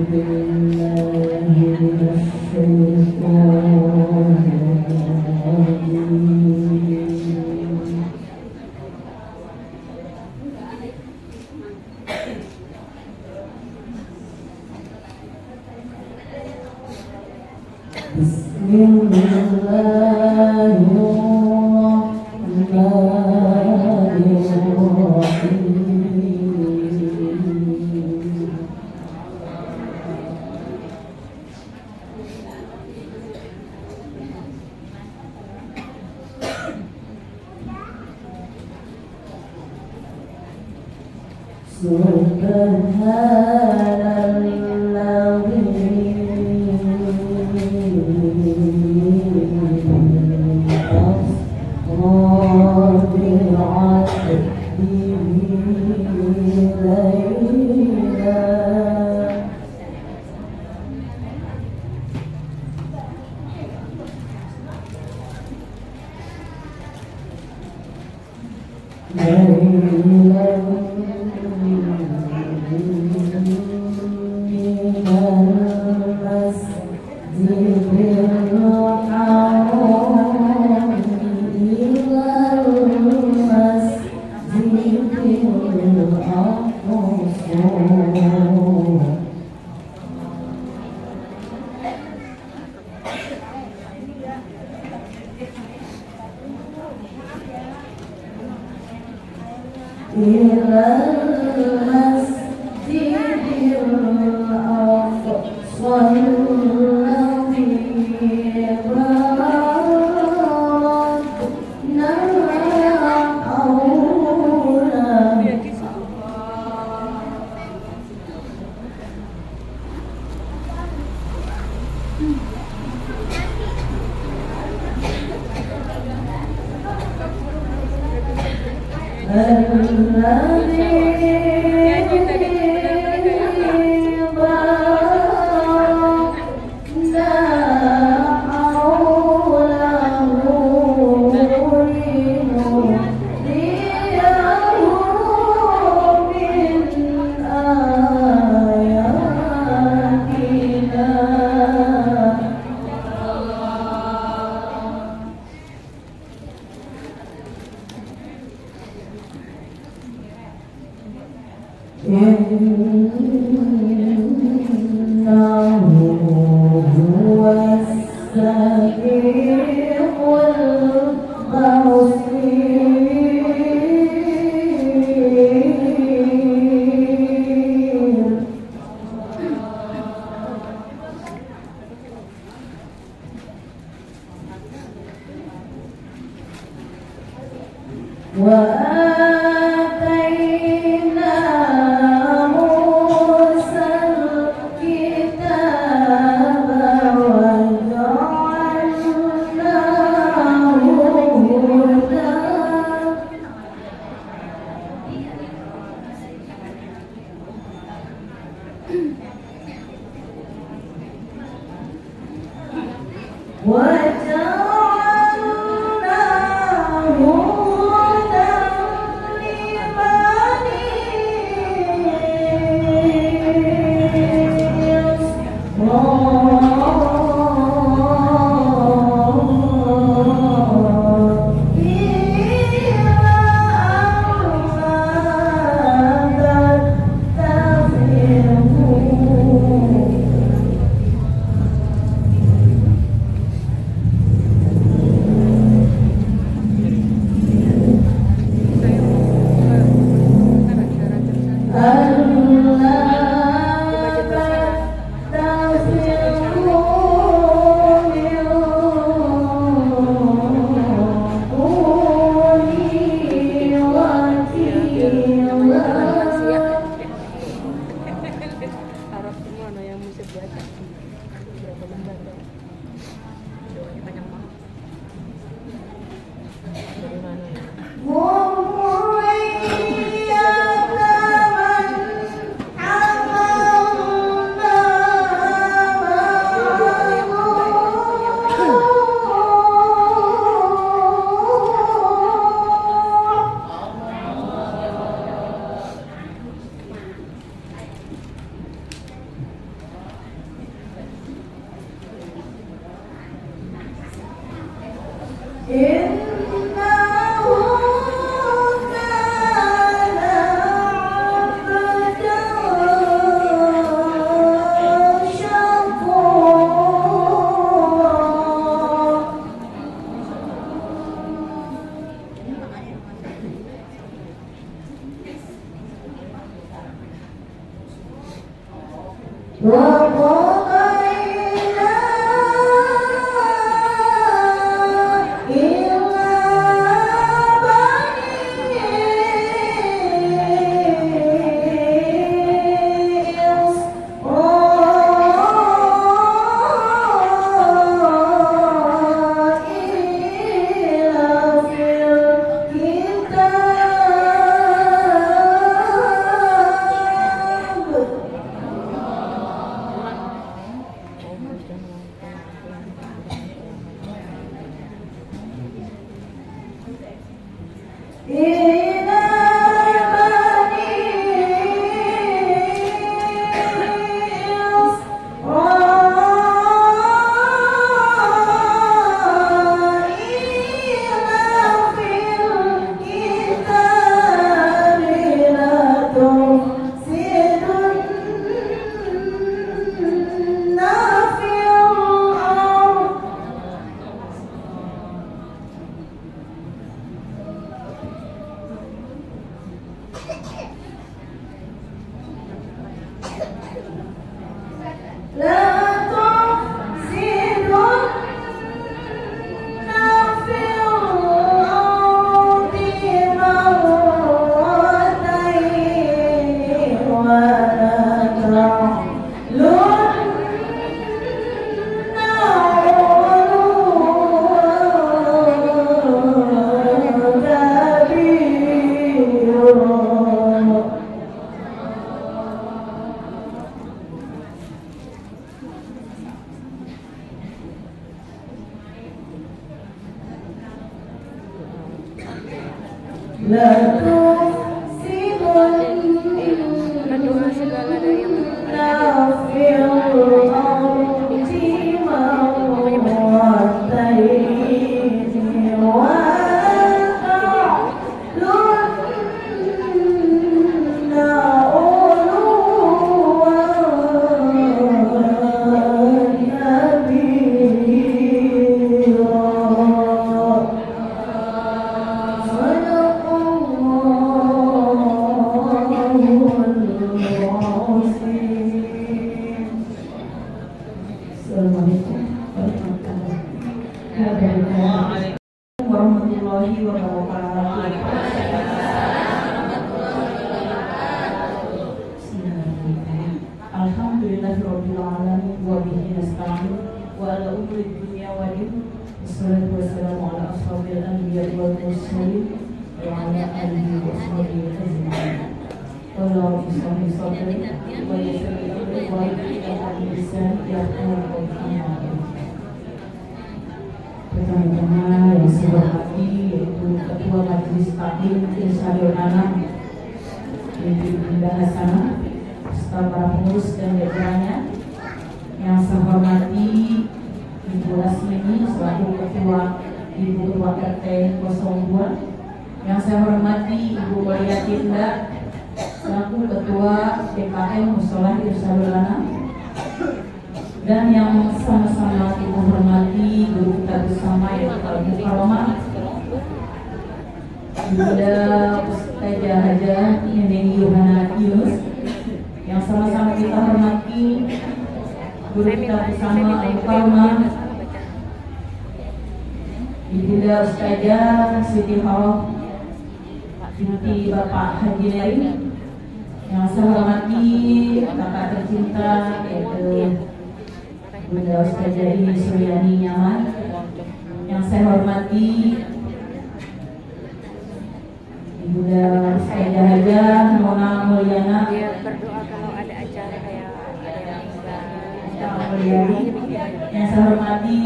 وجعلناه هدى Pertama-tama yang saya hormati yaitu Ketua Majelis Taklim Irsyadul Anam Ibu Indah Hasanah serta para pengurus dan jajarannya. Yang saya hormati Ibu Lasmini selaku Ketua RT 02. Yang saya hormati Ibu Waliyatinda selaku Ketua DKM Musholah Irsyadul Anam. Dan yang sama-sama kita hormati guru kita bersama yaitu Al Mukarramah Bunda Ustazah Hajah Neneng Yohana Yunus. Yang sama-sama kita hormati guru kita bersama Al Mukarramah Ibunda Ustazah Siti Haroh binti Bapak Haji Neri. Yang saya hormati kakak tercinta yaitu Bunda Ustazah Ini Suryani Nyaman. Yang saya hormati Bunda Ustazah Hajah Mona Mulyana. Berdoa kalau ada acara kayak Yang saya hormati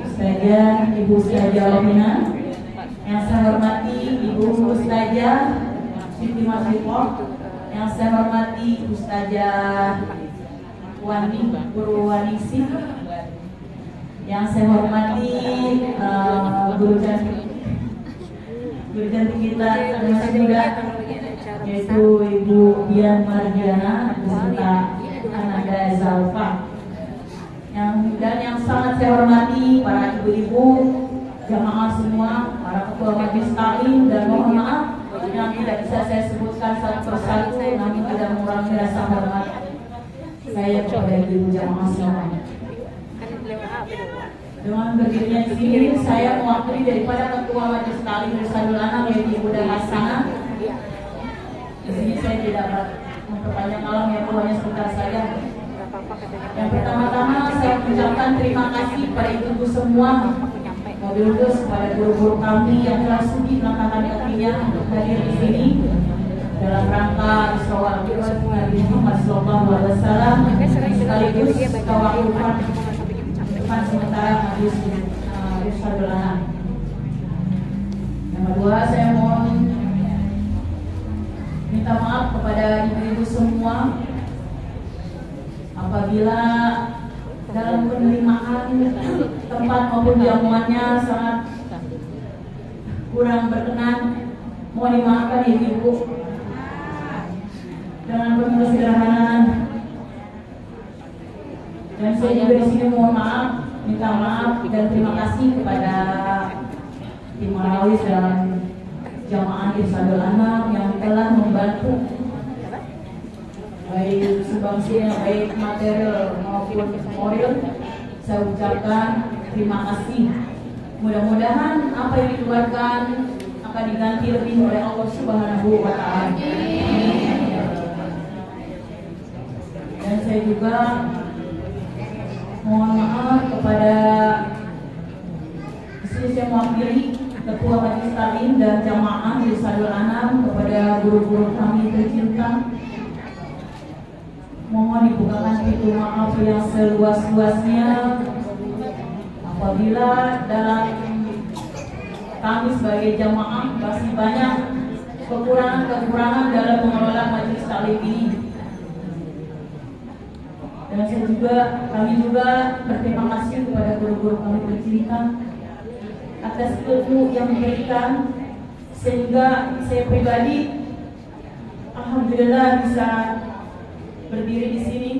Ustazah Ibu Ustazah Romina. Yang saya hormati Ibu Ustazah Siti Masifah. Yang saya hormati Ustazah Wani Purwaningsih. Yang saya hormati guru cantik kita termasuk juga yaitu Ibu Dian Mardiana beserta Ananda Zalfa. Dan yang sangat saya hormati para ibu-ibu jamaah semua, para ketua majelis taklim, dan mohon maaf yang tidak bisa saya sebutkan satu persatu namun tidak mengurangi rasa hormat saya kepada ibu jamaah sekalian. Kan beliau berdua. Dengan berdirinya di sini, saya mewakili daripada Ketua Majelis Taklim Irsyadul Anam yaitu Ibu Hasanah. Iya. Di sini saya tidak memperpanjang kalam ya, hanya sebentar saja. Enggak apa-apa katanya. Yang pertama-tama saya mengucapkan terima kasih kepada ibu-ibu semua, mobil khusus kepada guru-guru kami yang telah sudi melangkahkan kakinya untuk hadir di sini dalam rangka Isra wal Mi'raj Nabi Muhammad SAW sekaligus tawafan depan sementara Majelis Irsyadul Anam. Yang kedua, saya mohon minta maaf kepada ibu-ibu semua apabila dalam penerimaan tempat maupun jamuannya sangat kurang berkenan. Mohon dimaafkan ibu-ibu. Dengan penuh kesederhanaan. Dan saya juga di sini mohon maaf, minta maaf dan terima kasih kepada tim Marawis dan jamaah Irsyadul Anam yang telah membantu baik sumbangsinya, baik material maupun moral. Saya ucapkan terima kasih. Mudah-mudahan apa yang dikeluarkan akan diganti lebih oleh Allah Subhanahu wa Ta'ala. Dan saya juga mohon maaf kepada istri saya mewakili Ketua Majelis Taklim dan jamaah Irsyadul Anam, kepada guru-guru kami tercinta. Mohon dibukakan pintu maaf yang seluas-luasnya apabila dalam kami sebagai jamaah masih banyak kekurangan-kekurangan dalam mengelola majelis taklim ini. Dan kami juga berterima kasih kepada guru-guru kami tercinta atas ilmu yang diberikan, sehingga saya pribadi alhamdulillah bisa berdiri di sini.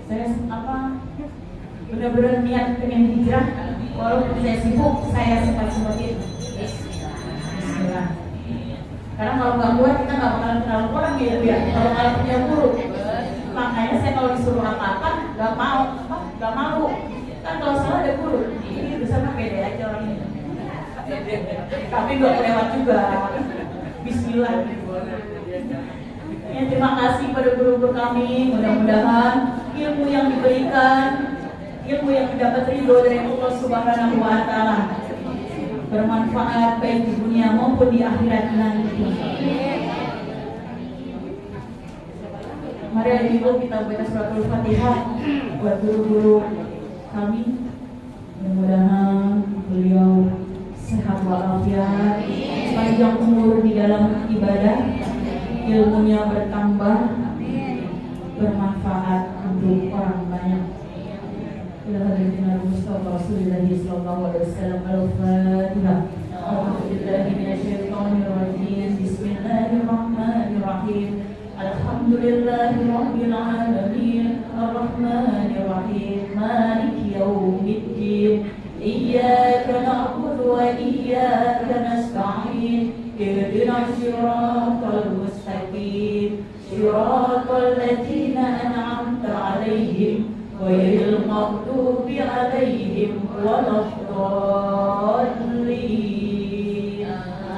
Saya benar-benar niat pengen hijrah, walaupun saya sibuk, saya sempat-sempatin. Bismillah. Karena kalau nggak kuat kita nggak bakalan kenal orang gitu ya. Kalau nggak punya guru, makanya saya kalau disuruh apa-apa nggak mau. Kan kalau salah ada guru, ini bersama pede aja orang ini. Tapi nggak lewat juga. Bismillah. Ya, terima kasih pada guru-guru kami. Mudah-mudahan ilmu yang diberikan, ilmu yang mendapat ridho dari Allah Subhanahu wa Ta'ala, bermanfaat baik di dunia maupun di akhirat nanti. Mari ibu kita baca suratul Fatihah buat guru-guru kami. Mudah-mudahan beliau sehat walafiat, panjang umur di dalam ibadah, ilmunya bertambah, bermanfaat untuk orang banyak. Ila hadirin Mustafa Rasulullah sallallahu alaihi wasallam. Al-Fatihah. A'udzubillahi minasyaitonir rajim. Bismillahirrahmanirrahim. Alhamdulillahirabbil alamin. Arrahmanir rahim. Maliki yaumiddin. Iyyaka na'budu wa iyyaka nasta'in. اهدنا الصراط المستقيم صراط الذين أنعمت عليهم غير المغضوب عليهم ولا الضالين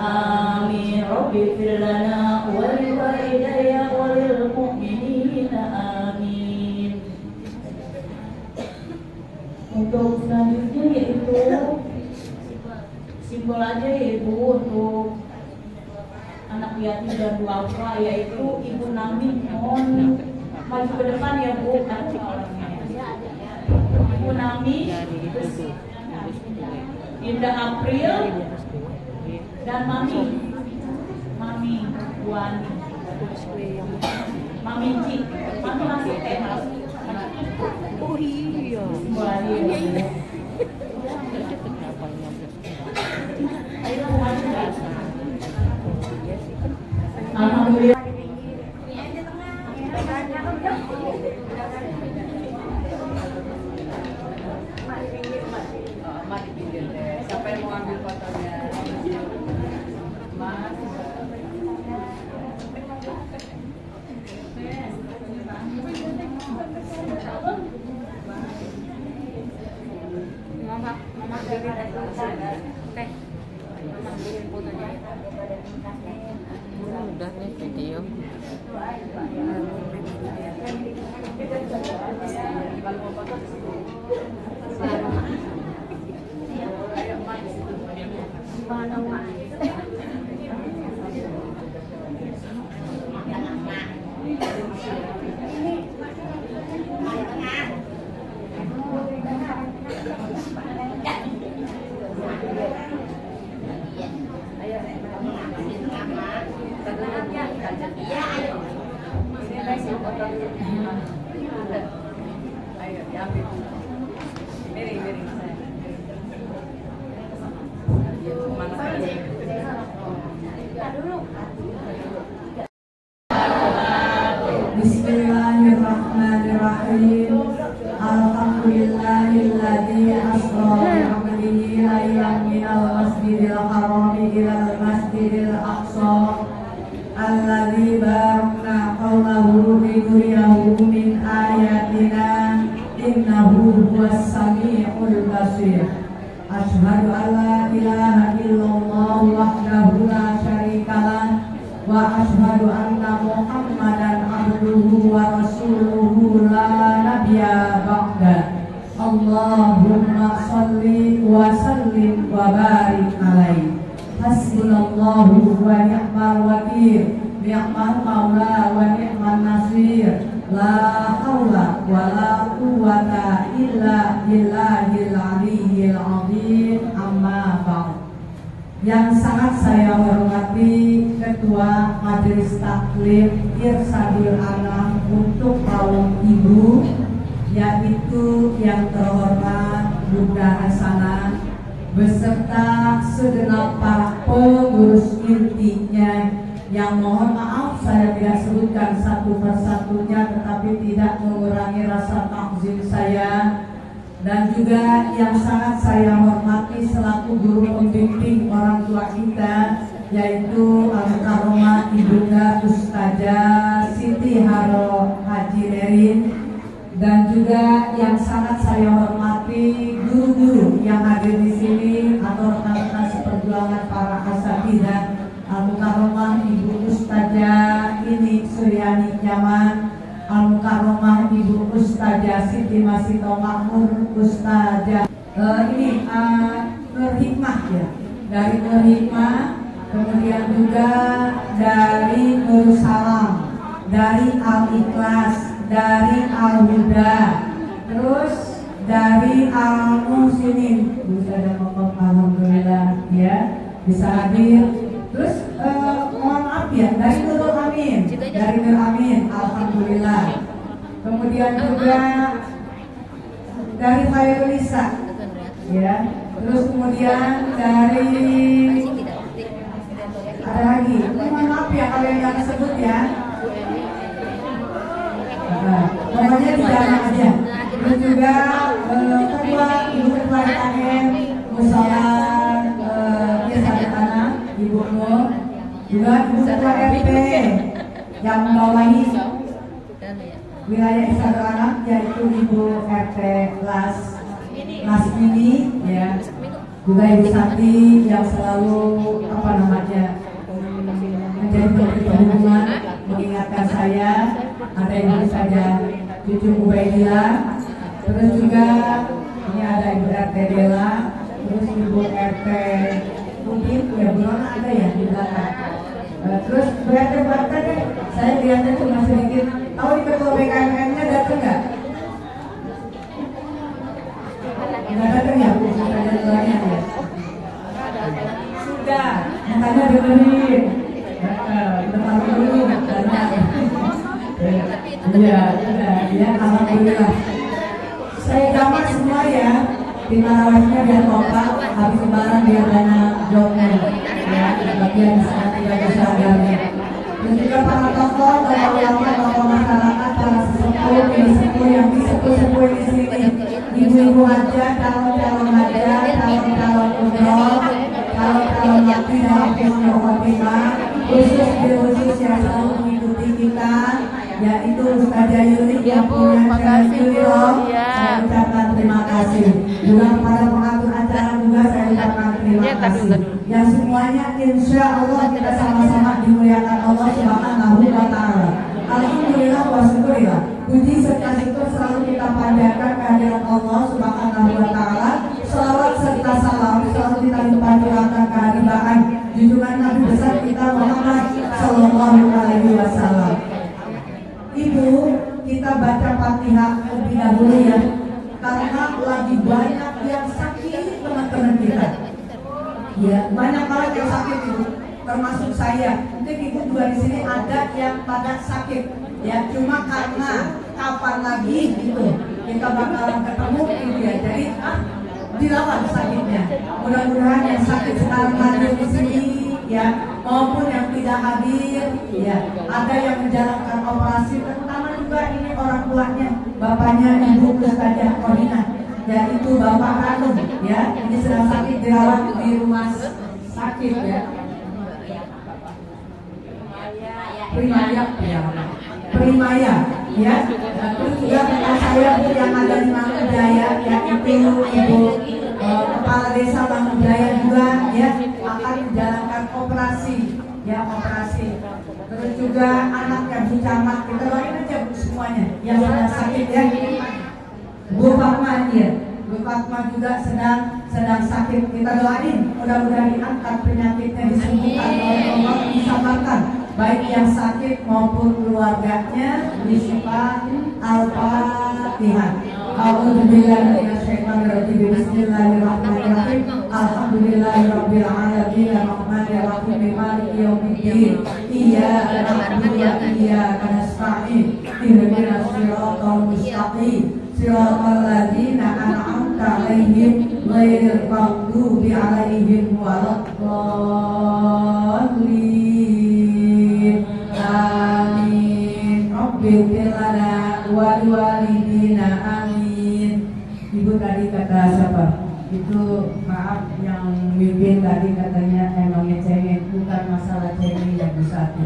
آمين رب اغفر لنا ولوالدي وللمؤمنين آمين. Untuk selanjutnya yaitu simbol aja yaitu untuk anak yatim dan duafa, yaitu Ibu Nami. Mohon maju ke depan ya Bu. Ibu Nami, Indah April, dan Mami Bu Ani, Mami Ci, Mami masih Oh iya. simbol aja ya Bu. Ayo Bu maju. Alhamdulillah. Siapa yang mau ambil fotonya? Mas. aja. Iya, ayo. Ini nasi foto dulu. Ayo, diambil. Miring saya. Mana saja? Bismillahirrahmanirrahim. Alhamdulillahilladzi asra bi'amrihi laylan minal masjidil haram ilal masjidil aqsa alladzi barakna hawlahu linuriyahu min ayatina innahu huwas sami'ul basir. Asyhadu an la ilaha illallah wahdahu la syarikalah wa asyhadu anna Muhammadan abduhu wa rasuluhu la nabiyya ba'da. Allahumma shalli wa sallim wa barik alaihi. Hasbunallahu wa ni'mal wakil, ni'mal maula wa ni'man nasir. La haula wa la quwwata illa billahil aliyyil azim. Amma ba'd. Yang sangat saya hormati Ketua Majelis Taklim Irsadil Anam untuk kaum ibu, yaitu yang terhormat Bunda Hasanah beserta segenap para pengurus intinya. Yang mohon maaf saya tidak sebutkan satu persatunya, tetapi tidak mengurangi rasa takzim saya. Dan juga yang sangat saya hormati selaku guru pembimbing orang tua kita, yaitu Al-Karomah Ibunda Ustazah Siti Haro Haji Nerin. Dan juga yang sangat saya hormati guru-guru yang hadir di sini atau rekan-rekan seperjuangan para asatidzah. Al-Karomah Ibu Ustazah ini Suryani Nyaman, Al-Karomah Ibu Ustazah Siti Masito Makmur, Ustazah ini Nur Hikmah ya, dari Nur Hikmah, kemudian juga dari Nur Salam, dari Al-Ikhlas, dari Al-Huda, terus dari Al-Muhsinin. Ustazah Mokok alhamdulillah ya bisa hadir. Terus mohon maaf ya, dari Nurul Amin, dari Nur Amin, alhamdulillah. Kemudian juga dari Khairulisa, ya. Terus kemudian dari ada lagi. Mohon maaf ya kalau yang nggak disebut ya. Nah, pokoknya di dalam aja. Terus juga ketua Ibu Ketua KM Musala Irsadil Anam, Ibu Nur, juga Ibu Ketua RT yang membawahi wilayah Irsadil Anam, yaitu Ibu RT Las Mini, ya. Juga Ibu Santi yang selalu menjadi menteri perhubungan, mengingatkan saya. Ada Ibu saja Cucu Ubaidillah, terus juga ini ada Ibu RT Dela, terus Ibu RT mungkin ya Bu Nona ada ya di belakang. Terus Bu RT deh, saya lihatnya cuma sedikit. Tahu di Ketua BKMN-nya datang nggak? Nggak datang ya Bu? Ada doanya ya? Sudah, makanya dengerin. Depan dulu, iya, ya, alhamdulillah. Saya jamak semua ya. Di tarawihnya biar kompak, habis lebaran biar banyak jobnya. Ya, bagian sana tidak bisa agarnya. Dan juga para tokoh, ulama, tokoh masyarakat, para sesepuh yang disepuh-sepuh di sini. Ibu-ibu aja, calon-calon aja, calon-calon umroh, calon-calon mati dalam Husnul Khotimah, khusus yang selalu mengikuti kita, yaitu Ustazah Yuli yang punya channel YouTube. Saya ucapkan terima kasih. Juga kepada pengatur acara juga saya ucapkan terima kasih. Yang semuanya insya Allah kita sama-sama dimuliakan Allah Subhanahu wa Ta'ala. Alhamdulillah wa syukurillah. Puji serta syukur selalu kita panjatkan kehadirat Allah Subhanahu wa Ta'ala. Salawat serta salam selalu kita limpahkan keharibaan junjungan Nabi besar kita Muhammad Sallallahu Alaihi Wasallam. Ibu, kita baca Fatihah lebih dahulu ya, karena lagi banyak yang sakit teman-teman kita. Ya, banyak banget yang sakit itu. termasuk saya. Mungkin ibu juga di sini ada yang pada sakit, ya. Cuma karena kapan lagi gitu kita bakalan ketemu gitu ya. Jadi dilawan sakitnya. Mudah-mudahan yang sakit sekarang hadir di sini, ya, maupun yang tidak hadir, ya, ada yang menjalankan operasi, terutama juga ini orang tuanya, bapaknya Ibu Ustazah Kodina, yaitu Bapak Ranum, ya, ini sedang sakit dirawat di rumah sakit, ya. Primaya, ya. Terus juga rekan saya yang ada di Mangunjaya, yaitu Ibu Kepala Desa Mangunjaya juga, ya, akan menjalankan operasi, ya, operasi. Terus juga anaknya Bu Camat, kita doain aja semuanya yang sedang sakit, ya. Bu Fatma, ya, Bu Fatma juga sedang sakit, kita doain mudah-mudahan diangkat penyakitnya, disembuhkan oleh Allah, disabarkan baik yang sakit maupun keluarganya. Bismillah, Al-Fatihah. A'udzubillahi minasyaitonirrajim. Bismillahirrahmanirrahim. Alhamdulillahirabbil alamin, arrahmanirrahim, maliki yaumiddin. Iyyaka na'budu wa iyyaka nasta'in. Ihdinas siratal mustaqim. Siratal ladzina an'amta 'alaihim ghairil maghdubi 'alaihim waladdallin. Amin. Rabbil lana wa liwalidina amin. Ibu tadi kata siapa? Itu maaf yang mimpin tadi katanya emangnya cengeng, bukan masalah cengeng yang besar.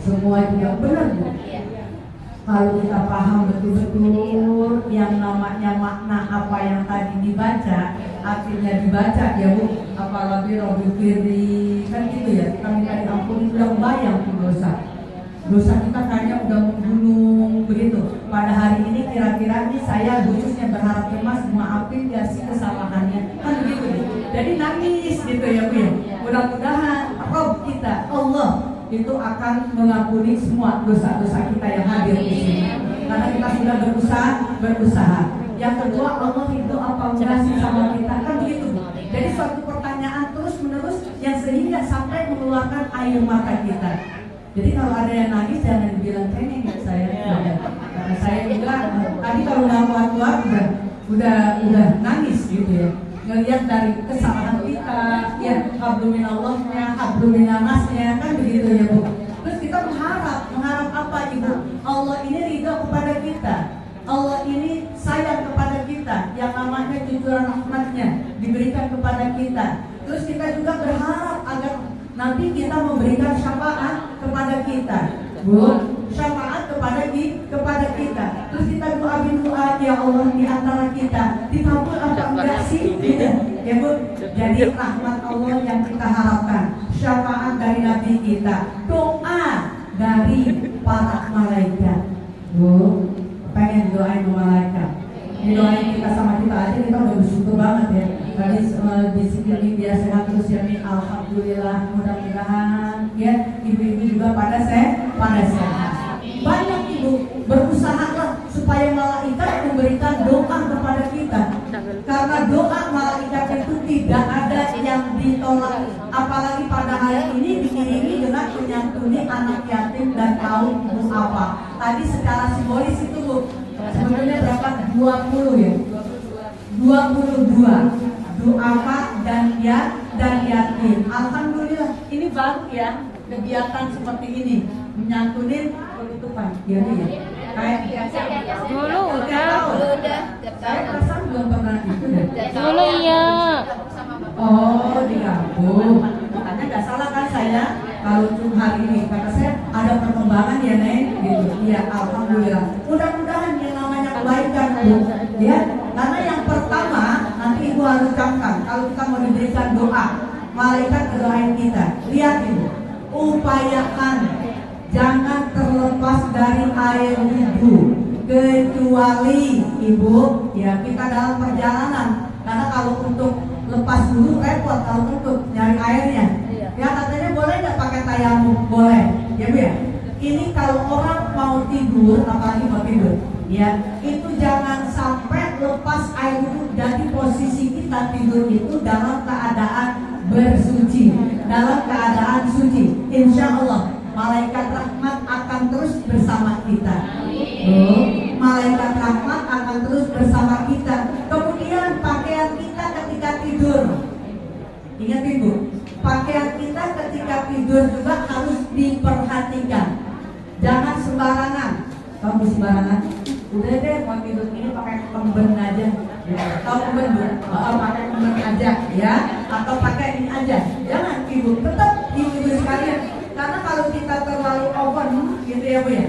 Semua juga benar, Bu. Kalau kita paham betul-betul yang namanya makna apa yang tadi dibaca, artinya dibaca, ya Bu, apalagi Robi Kiri, kan gitu ya, kita minta diampuni, udah bayang tuh dosa kita kayaknya udah membunuh begitu. Pada hari ini kira-kira ini saya khususnya berharap Mas maafin ya si kesalahannya, kan begitu ya. Jadi nangis gitu ya Bu ya. Mudah-mudahan Rob kita, Allah itu akan mengampuni semua dosa-dosa kita yang hadir di sini. Karena kita sudah berusaha. Yang kedua, Allah itu apa ngasih sama kita, kan begitu. Jadi suatu pertanyaan terus-menerus yang sehingga sampai mengeluarkan air mata kita. Jadi kalau ada yang nangis jangan dibilang cengeng ya saya. Karena saya juga tadi kalau nggak kuat udah nangis gitu ya. Ngelihat dari kesalahan kita, ya, habluminallahnya, habluminanasnya, kan begitu ya Bu. Terus kita mengharap apa Ibu? Allah ini ridho kepada kita, Allah ini sayang kepada kita, yang namanya cucuran rahmatnya diberikan kepada kita. Terus kita juga berharap agar nanti kita memberikan syafaat kepada kita, Bu, syafaat kepada kita. Terus kita doa, ya Allah, di antara kita dikabul apa enggak sih? Ya Bu, jadi rahmat Allah yang kita harapkan, syafaat dari Nabi kita, doa dari para malaikat. Bu, pengen doain malaikat, didoain kita sama kita aja kita udah bersyukur banget ya. Tadi di sini biar sehat terus ya, alhamdulillah, mudah-mudahan ya ibu-ibu juga pada sehat. Banyak ibu berusahalah supaya malaikat memberikan doa kepada kita, karena doa malaikat itu tidak ada yang ditolak, apalagi pada hari ini diiringi dengan menyantuni anak yatim dan kaum duafa. Tadi secara simbolis itu Bu, sebetulnya berapa? 20 ya, 22 duafa dan yatim. Alhamdulillah, ini baru ya kegiatan seperti ini, menyantunin penutupan. Ya, kayak Dulu udah. saya perasaan belum pernah itu deh. Dulu iya. Oh, digabung. Makanya nggak salah kan saya kalau hari ini kata saya ada perkembangan ya Neng gitu. Iya, alhamdulillah. Mudah-mudahan yang namanya kebaikan Bu, ya. Karena yang pertama nanti Ibu harus camkan kalau kita mau diberikan doa, malaikat berdoain kita. Lihat Ibu, upayakan jangan terlepas dari air wudhu, kecuali Ibu ya kita dalam perjalanan. Karena kalau untuk lepas dulu repot kalau untuk nyari airnya. Ya katanya boleh nggak pakai tayamum? Boleh, ya Bu ya. Ini kalau orang mau tidur, apalagi mau tidur, ya itu jangan sampai lepas air wudhu. Jadi posisi kita tidur itu dalam keadaan bersuci, dalam keadaan suci. Insya Allah malaikat rahmat akan terus bersama kita. Malaikat rahmat akan terus bersama kita. Kemudian pakaian kita ketika tidur, ingat ibu, pakaian kita ketika tidur juga harus diperhatikan. Jangan sembarangan. Kamu sembarangan, udah deh mau tidur ini pakai kemben aja, atau kemben pakai kemben aja, ya, atau pakai ini aja. Jangan ibu, tetap ibu sekalian. Karena kalau kita terlalu open, gitu ya bu ya,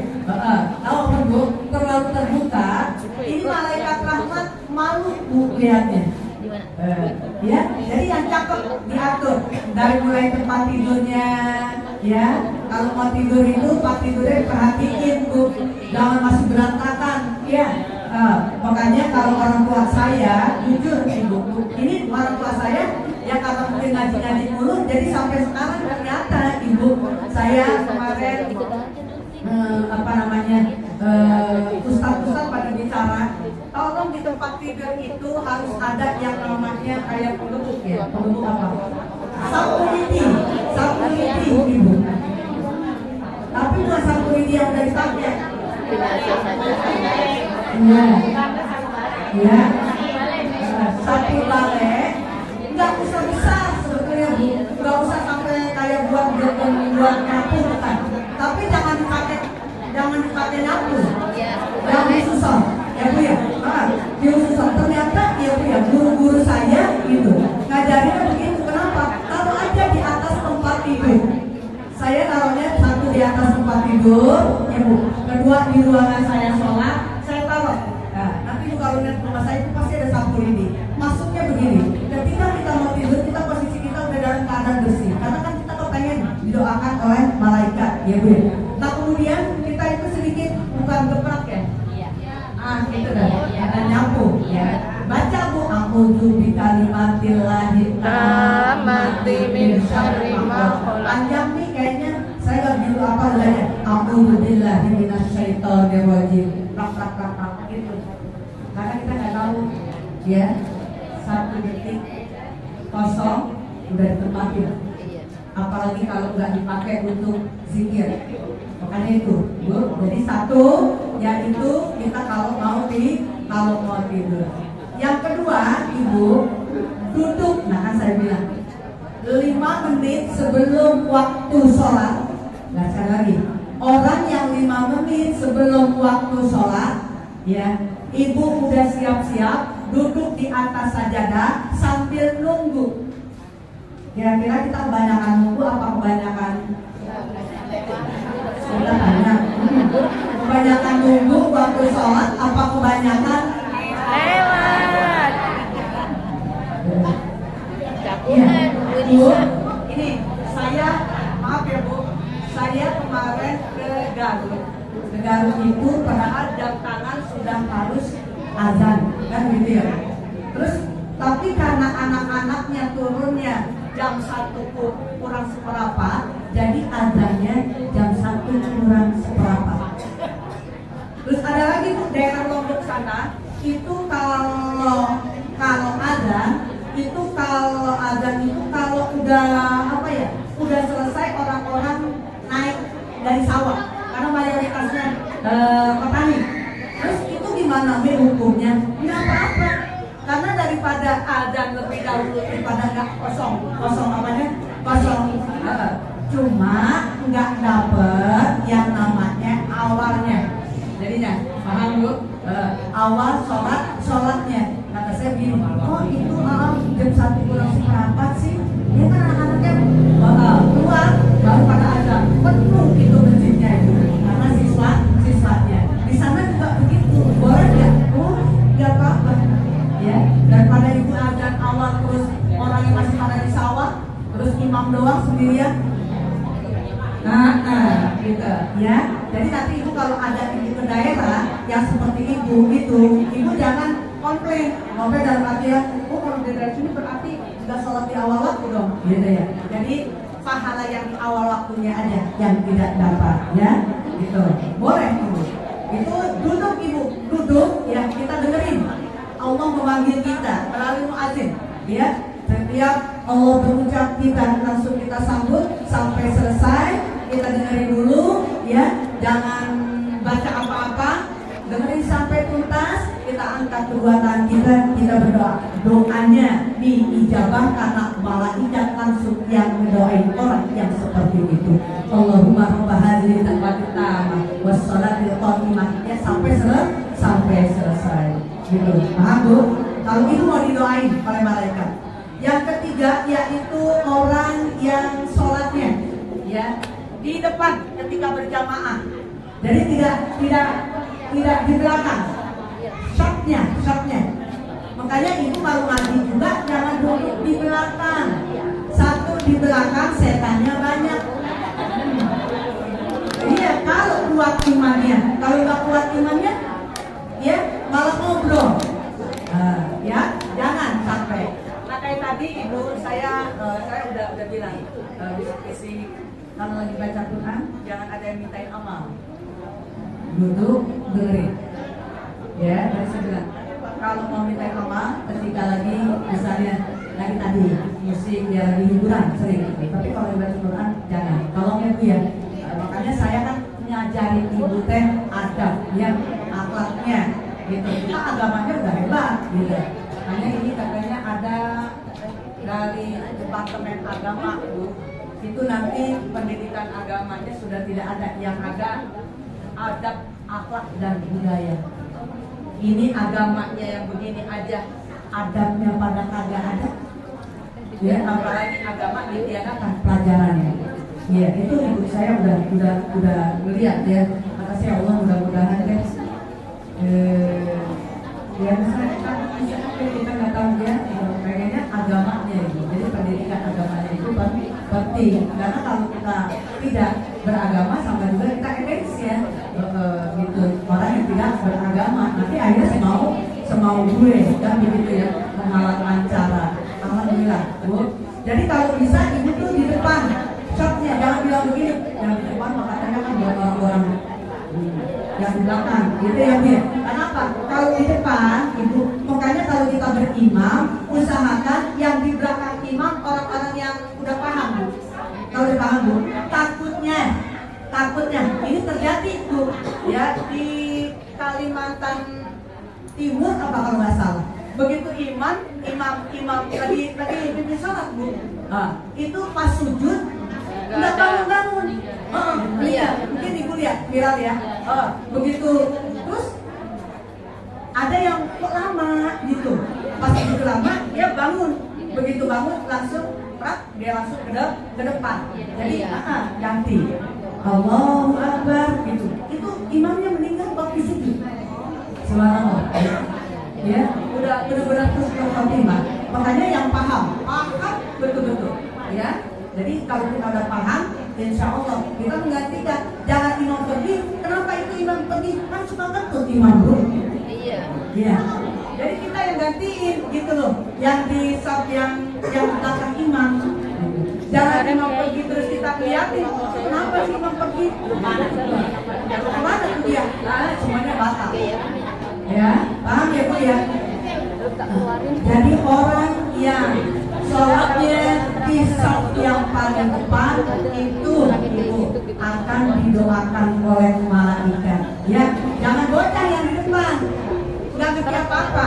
open bu, terlalu terbuka, ini malaikat rahmat malu bu lihatnya. Ya, jadi yang cakep diatur dari mulai tempat tidurnya, ya. Kalau mau tidur itu tempat tidurnya perhatiin bu, jangan masih berantakan, ya. Makanya kalau orang tua saya, jujur ibu, ini orang tua saya, ya karena mungkin ngaji-ngaji dulu, jadi sampai sekarang ternyata ibu saya kemarin ustaz-ustaz pada bicara, tolong di tempat tidur itu harus ada yang namanya kayak pengebuk ya, pengebuk apa? Sapu lidi ibu. Tapi bukan sapu lidi yang udah dipakai. Iya. Sapu balai, nggak usah besar sebetulnya bu, nggak usah sampai kayak buat nyapu bukan. Tapi jangan dipakai nyapu, jangan disusah, ya bu ya. Disusah ternyata ya bu ya, guru-guru saya gitu ngajarinnya begitu. Kenapa? Taruh aja di atas tempat tidur. Saya taruhnya satu di atas tempat tidur, ya bu. Kedua di ruangan saya sholat, saya taruh. Nah, nanti kalau lihat rumah saya itu pasti ada sapu lidi. Maksudnya begini, ketika kita mau tidur, kita posisi kita udah dalam keadaan bersih. Karena kan kita kepengen didoakan oleh malaikat, ya bu. Nah kemudian kita itu sedikit bukan geprak ya. Gitu dah. Ada nyapu, ya. Baca bu, a'udzu bikalimatillahi tammati min syarri ma khalaq. Panjang nih kayaknya. Saya nggak begitu apa adanya. A'udzu billahi minasyaitonir rajim. Rak gitu. Karena kita nggak tahu, ya. 1 detik kosong udah ditempatin. Apalagi kalau nggak dipakai untuk zikir. Makanya itu, bu. Jadi satu, yaitu kita kalau mau tidur. Yang kedua, ibu, duduk. Nah kan saya bilang 5 menit sebelum waktu sholat. Nah sekali lagi, orang yang 5 menit sebelum waktu sholat, ya, ibu udah siap-siap duduk di atas sajadah sambil nunggu. Kira-kira kita kebanyakan nunggu apa kebanyakan? Sudah tanya. Kebanyakan nunggu waktu sholat apa kebanyakan lewat? Ya, bu, ini saya, maaf ya bu, saya kemarin ke Garut. Ke Garut itu padahal jam tangan sudah harus azan, kan gitu ya. Terus, tapi karena anak-anaknya turunnya jam 1 kurang seperempat, jadi azannya jam 1 kurang seperempat. Terus ada lagi tuh daerah Lombok sana, itu kalau azan itu kalau udah apa ya, udah selesai orang-orang naik dari sawah, karena mayoritasnya petani. Terus itu gimana hukumnya? Nggak apa-apa, karena daripada azan lebih dahulu daripada nggak kosong apanya kosong. Cuma nggak dapet yang namanya awalnya. Jadinya paham bu? Awal sholatnya. Kata saya begini, oh itu jam 1 kurang seperempat sih. Ya kan anak-anaknya keluar baru pada azan, penuh itu masjidnya itu. Karena siswanya di sana juga begitu. Boleh nggak? Oh nggak apa-apa. Ya, daripada ibu azan awal terus orang yang masih pada di sawah, terus imam doang sendirian. Gitu ya. Jadi nanti ibu kalau ada di daerah yang seperti ibu itu, ibu jangan komplain dalam artian, oh kalau di daerah sini berarti nggak sholat di awal waktu dong, gitu ya. Jadi pahala yang di awal waktunya aja yang tidak dapat, ya, gitu. Boleh ibu. Itu duduk ibu, duduk ya, kita dengerin Allah memanggil kita melalui muadzin, ya. Setiap Allah berucap, kita langsung kita sambut sampai selesai. Kita dengerin dulu ya, jangan baca apa-apa, dengerin sampai tuntas. Kita angkat kedua tangan kita berdoa. Doanya diijabah karena malaikat langsung yang mendoain orang yang seperti itu. Allahumma rabb hadhihi al-taqwatil tammah wassalatil qadimah, ya sampai selesai. Gitu. Paham Bu? Kalau itu mau didoain oleh malaikat. Yang ketiga yaitu orang yang sholatnya ya di depan ketika berjamaah. Jadi tidak di belakang. Shotnya. Makanya itu kalau ngaji juga jangan duduk di belakang. Satu di belakang setannya banyak. Iya, kalau kuat imannya, kalau nggak kuat imannya, ya malah ngobrol. Ya, jangan sampai. Nah kayak tadi ibu saya udah bilang isi Kalau lagi baca Quran, jangan ada yang mintain amal. duduk dengerin. Ya, dari saya bilang kalau mau minta amal ketika lagi misalnya lagi tadi musik ya lagi hiburan sering. Tapi kalau baca Quran jangan. Tolong ya Bu ya. Makanya saya kan ngajarin ibu teh adab ya, akhlaknya gitu. Kita agamanya udah hebat gitu. Makanya ini katanya ada dari departemen agama Bu. Itu nanti pendidikan agamanya sudah tidak ada, yang ada adab, akhlak dan budaya. Ini agamanya yang begini aja, adabnya pada kagak ada. Ya, apalagi agama ditiadakan pelajarannya. Ya, itu ibu saya udah melihat ya. Makasih ya Allah, mudah-mudahan deh. Ya misalnya kita nggak tahu ya, pengennya agamanya itu. Jadi pendidikan agamanya itu penting. Karena kalau kita tidak beragama sama juga kita egois ya. Gitu. Orang yang tidak beragama nanti akhirnya semau gue kan begitu ya, menghalalkan cara. Alhamdulillah Bu. Jadi kalau bisa ibu tuh di depan shotnya, jangan bilang begini yang di depan makanya kan buat orang-orang yang di belakang gitu ya Bu. Kenapa? Kalau di depan ibu, makanya kalau kita berimam usahakan yang di belakang imam orang-orang yang udah paham Bu. Kalau udah paham Bu, takutnya ini terjadi tuh ya di Kalimantan Timur apa kalau nggak salah. Begitu imam lagi pimpin sholat Bu, itu pas sujud nggak bangun. Lihat, mungkin ibu lihat viral ya. Begitu terus ada yang kok lama gitu. Pas begitu lama dia bangun. Begitu bangun langsung dia langsung ke depan. Jadi ganti. Allahu Akbar gitu. Itu imamnya meninggal waktu di situ. Subhanallah. Ya, udah benar-benar terus khotimah. Makanya yang paham betul-betul. Ya. Jadi kalau kita udah paham, insya Allah kita menggantikan. Jangan imam pergi. Kenapa itu imam pergi? Kan suka kentut imam bro. Iya. Jadi kita yang gantiin gitu loh. Yang di sab yang belakang imam. Jangan imam pergi terus kita liatin. Kenapa sih imam pergi? Kemana tuh dia? Semuanya batal. Ya, paham ya Bu ya? Jadi orang yang sholatnya di saf yang paling depan itu akan didoakan oleh malaikat. Ya, jangan bocah yang di depan. Nggak ngerti apa-apa.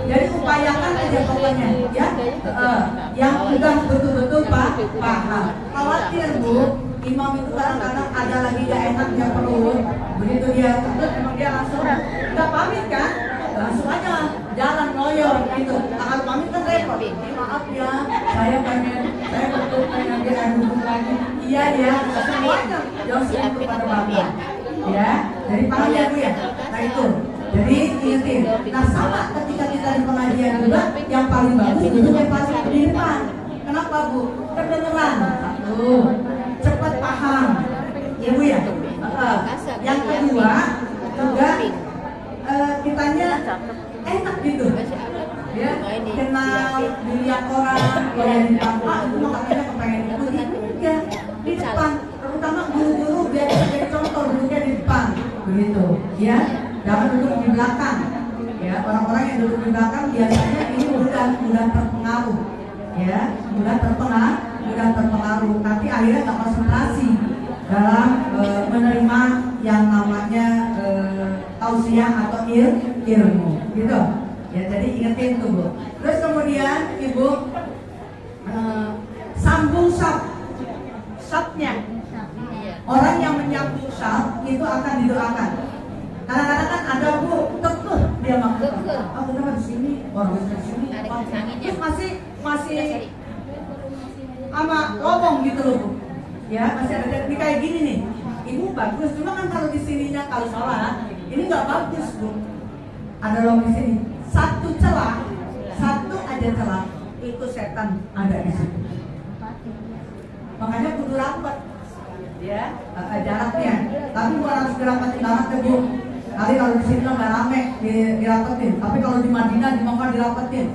Jadi upayakan aja pokoknya ya. Yang udah betul-betul paham. Khawatir Bu, imam itu kadang-kadang ada lagi gak enak dia perut. Begitu dia takut emang dia langsung nggak pamit kan? Langsung aja jalan loyor gitu. Kalau pamit kan repot. Maaf ya, saya betul pengen dia duduk lagi. Iya ya, semuanya jauh itu pada bapak. Ya, dari paham ya Bu ya. Nah itu. Jadi ingetin. Nah sama ketika kita di pengajian juga, yang paling bagus itu yang paling di depan. Kenapa Bu? Kedengeran. Satu, cepat paham. Ya Bu ya. Yang kedua juga kitanya enak gitu. Ya, kenal dilihat orang, yang di depan itu makanya kepengen ikuti. Ya, di depan. Terutama guru-guru biar jadi contoh duduknya di depan. Begitu. Ya. Jangan duduk di belakang. Ya, orang-orang yang duduk di belakang biasanya ini udah terpengaruh. ya, mudah terpengaruh, tapi akhirnya nggak konsentrasi dalam menerima yang namanya tausiah atau ilmu, gitu. Ya, jadi ingetin tuh Bu. Terus kemudian Ibu sambung sabnya. Orang yang menyambung sab itu akan didoakan. Kadang-kadang kan ada Bu, tekeh dia makan. Oh, kenapa di sini? Orang di sini. Terus masih sama lowong gitu loh Bu. Ya, masih ada teknik kayak gini nih. Ibu bagus, cuma kan kalau di sininya kalau salah, ini nggak bagus Bu. Ada lowong di sini. Satu aja celah, itu setan ada di situ. Makanya kudu rapat, ya, jaraknya. Tapi bukan harus dirapatin banget ya Bu. Kali kalau di sini nggak rame dirapetin. Tapi kalau di Madinah di Mekah dirapetin.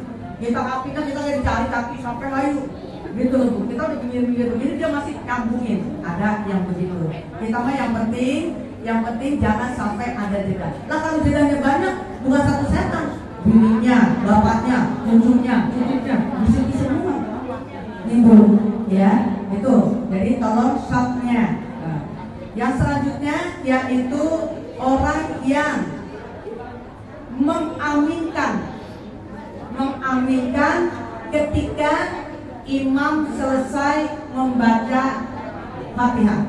Kita kaki kan kita kayak dicari kaki sampai layu, gitu loh Bu. Kita udah pinggir-pinggir begini dia masih nyambungin. Ada yang begitu. Kita mah yang penting jangan sampai ada jeda. Nah kalau jedanya banyak, bukan satu setan, bininya, bapaknya, cucunya, di semua. Ibu, ya, itu. Jadi tolong sabnya. Nah, yang selanjutnya yaitu orang yang mengaminkan ketika imam selesai membaca Fatihah.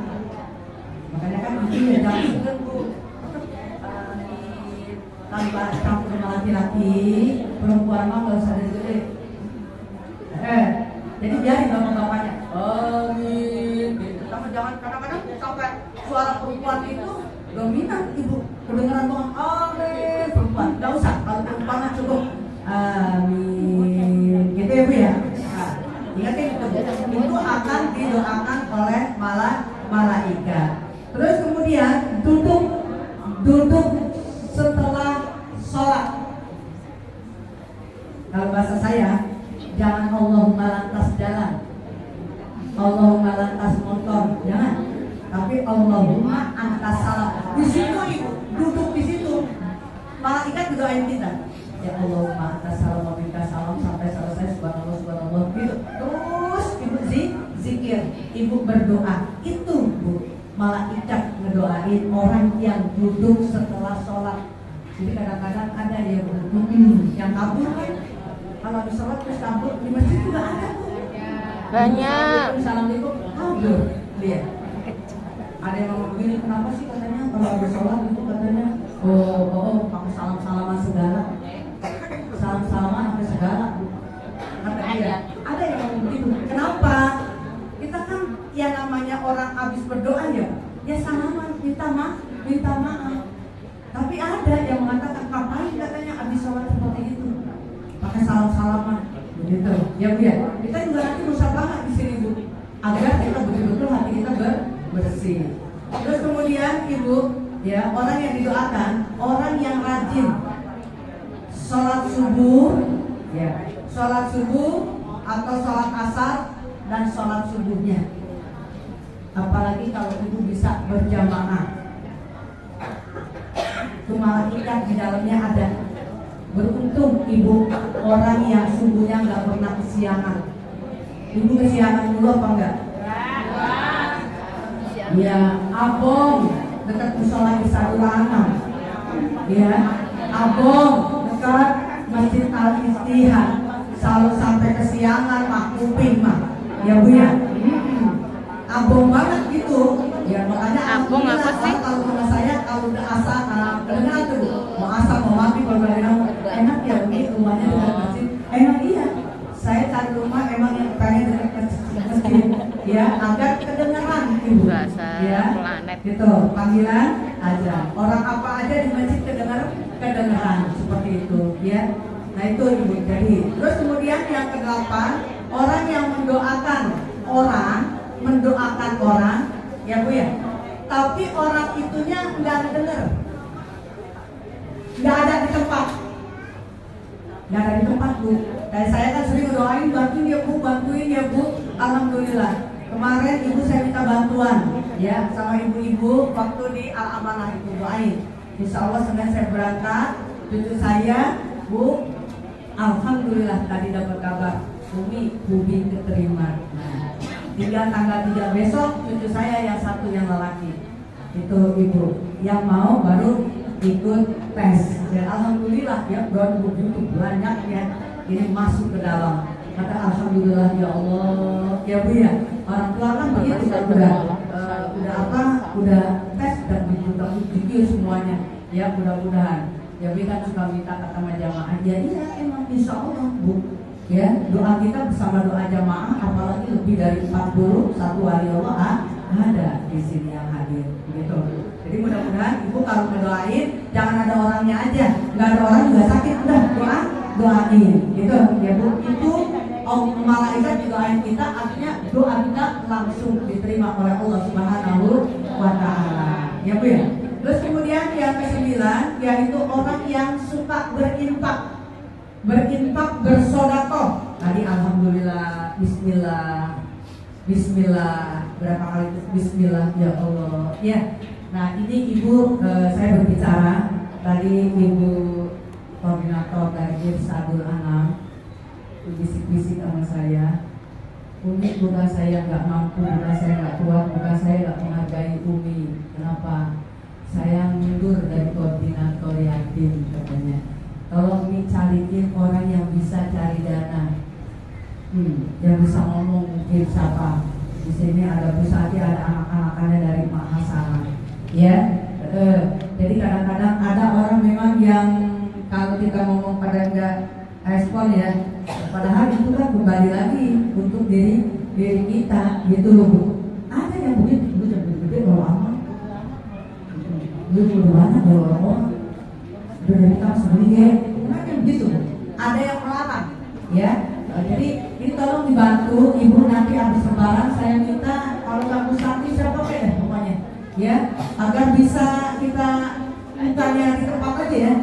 Makanya kan itu ya jangan Bu. Tanpa campur laki-laki, perempuan mah nggak usah gede. Jadi biarin bapak-bapaknya. Amin. Gitu. Sama jangan kadang-kadang sampai suara perempuan itu dominan Ibu. Kedengaran banget amin perempuan. Nggak usah. Kalau perempuan cukup amin. Gitu ya Bu ya. Nah, ingatin itu akan didoakan oleh malaikat. Terus kemudian duduk setelah sholat. Kalau bahasa saya, jangan Allahumma lantas jalan, Allahumma lantas motor, jangan. Tapi Allahumma antas salam. Di situ Ibu, duduk di situ. Malaikat doain kita. Ya Allahumma antas salam, wa minka salam sampai selesai subhanallah gitu. Terus Ibu zikir, Ibu berdoa. Itu Bu, malaikat ngedoain orang yang duduk setelah sholat. Jadi kadang-kadang ada yang kabur kan. Kalau di sholat terus kabur, di masjid juga ada Bu. Banyak. Assalamualaikum, kabur dia. Ada yang ngomong begini, kenapa sih katanya kalau ada sholat itu katanya pakai salam-salaman segala. Salam-salaman sampai segala. Katanya ada yang ngomong begitu. Kenapa? Kita kan yang namanya orang habis berdoa ya salaman, minta maaf. Tapi ada yang mengatakan ngapain katanya habis sholat seperti itu pakai salam-salaman begitu. Ya Bu ya. Kita juga nanti musyawarah di sini Bu, agar kita betul-betul hati kita bersih. Terus kemudian Ibu, ya, orang yang didoakan, orang yang rajin sholat subuh, ya, sholat subuh atau sholat asar dan sholat subuhnya. Apalagi kalau Ibu bisa berjamaah. Itu malaikat di dalamnya ada. Beruntung Ibu orang yang subuhnya nggak pernah kesiangan. Ibu kesiangan dulu apa enggak? Ya, abong dekat musola Isarulana. Ya, abong dekat Masjid Al-Istihad. Selalu sampai kesiangan mah kuping mah. Ya Bu ya. Abong banget gitu. Ya makanya abong apa sih? Kalau rumah saya kalau udah asar kedengaran tuh mau asar mau mati kalau enak ya ini rumahnya dekat masjid. Enak iya. Saya cari rumah emang yang pengen dekat masjid. Ya agar kedengaran Ibu. Ya gitu panggilan aja. Orang apa aja di masjid kedengaran seperti itu ya. Nah itu Ibu jadi. Terus kemudian yang ke-8 orang yang mendoakan orang ya Bu ya. Tapi orang itunya nggak dengar, nggak ada di tempat, Bu. Dan saya kan sering doain bantuin ya Bu. Alhamdulillah. Kemarin Ibu saya minta bantuan ya sama ibu-ibu waktu di Al-Amanah Ibu doain. Insya Allah Senin saya berangkat, cucu saya Bu. Alhamdulillah tadi dapat kabar Umi keterima. Nah, tinggal tanggal 3 besok cucu saya yang satu yang lelaki itu ibu yang mau baru ikut tes. Dan alhamdulillah ya, begitu banyak ya ini masuk ke dalam. Kata alhamdulillah ya Allah ya Bu ya. Orang tua kan begitu kan udah tes dan diputar-putar semuanya ya, mudah-mudahan. Ya Bu kan suka minta kata jamaah. Ya iya emang insya Allah Bu. Ya, doa kita bersama doa jamaah, apalagi lebih dari 41 wali Allah ada di sini yang hadir, gitu. Jadi mudah-mudahan ibu kalau mendoain jangan ada orangnya aja, nggak ada orang juga sakit, udah doain, gitu. Ya Bu, itu malaikat doain kita, artinya doa kita langsung diterima oleh Allah Subhanahu wa Ta'ala. Ya Bu ya. Terus kemudian yang ke-9 yaitu orang yang suka berinfak, bersodakoh. Tadi alhamdulillah, bismillah, berapa kali itu bismillah ya Allah. Ya. Nah, ini Ibu saya berbicara tadi Ibu koordinator dari Irsadul Anam bisik-bisik sama saya. Umi bukan saya nggak mampu, bukan saya nggak kuat, bukan saya nggak menghargai Umi. Kenapa? Saya mundur dari koordinator yatim katanya. Tolong Umi cariin orang yang bisa cari dana, yang bisa ngomong mungkin siapa. Di sini ada Bu Sati, ada anak-anakannya dari Mahasara. Ya, jadi kadang-kadang ada orang memang yang kalau kita ngomong pada nggak respon ya, padahal itu kan kembali lagi untuk diri kita gitu loh Bu. Ada yang begitu gede kalau aman, udah banyak ya orang-orang udah dari kita sendiri, makanya begitu. Ada yang melarang, ya. Jadi ini tolong dibantu Ibu nanti habis lebaran saya minta kalau kamu sakit siapa deh pokoknya, ya, agar bisa kita bukannya di tempat aja ya,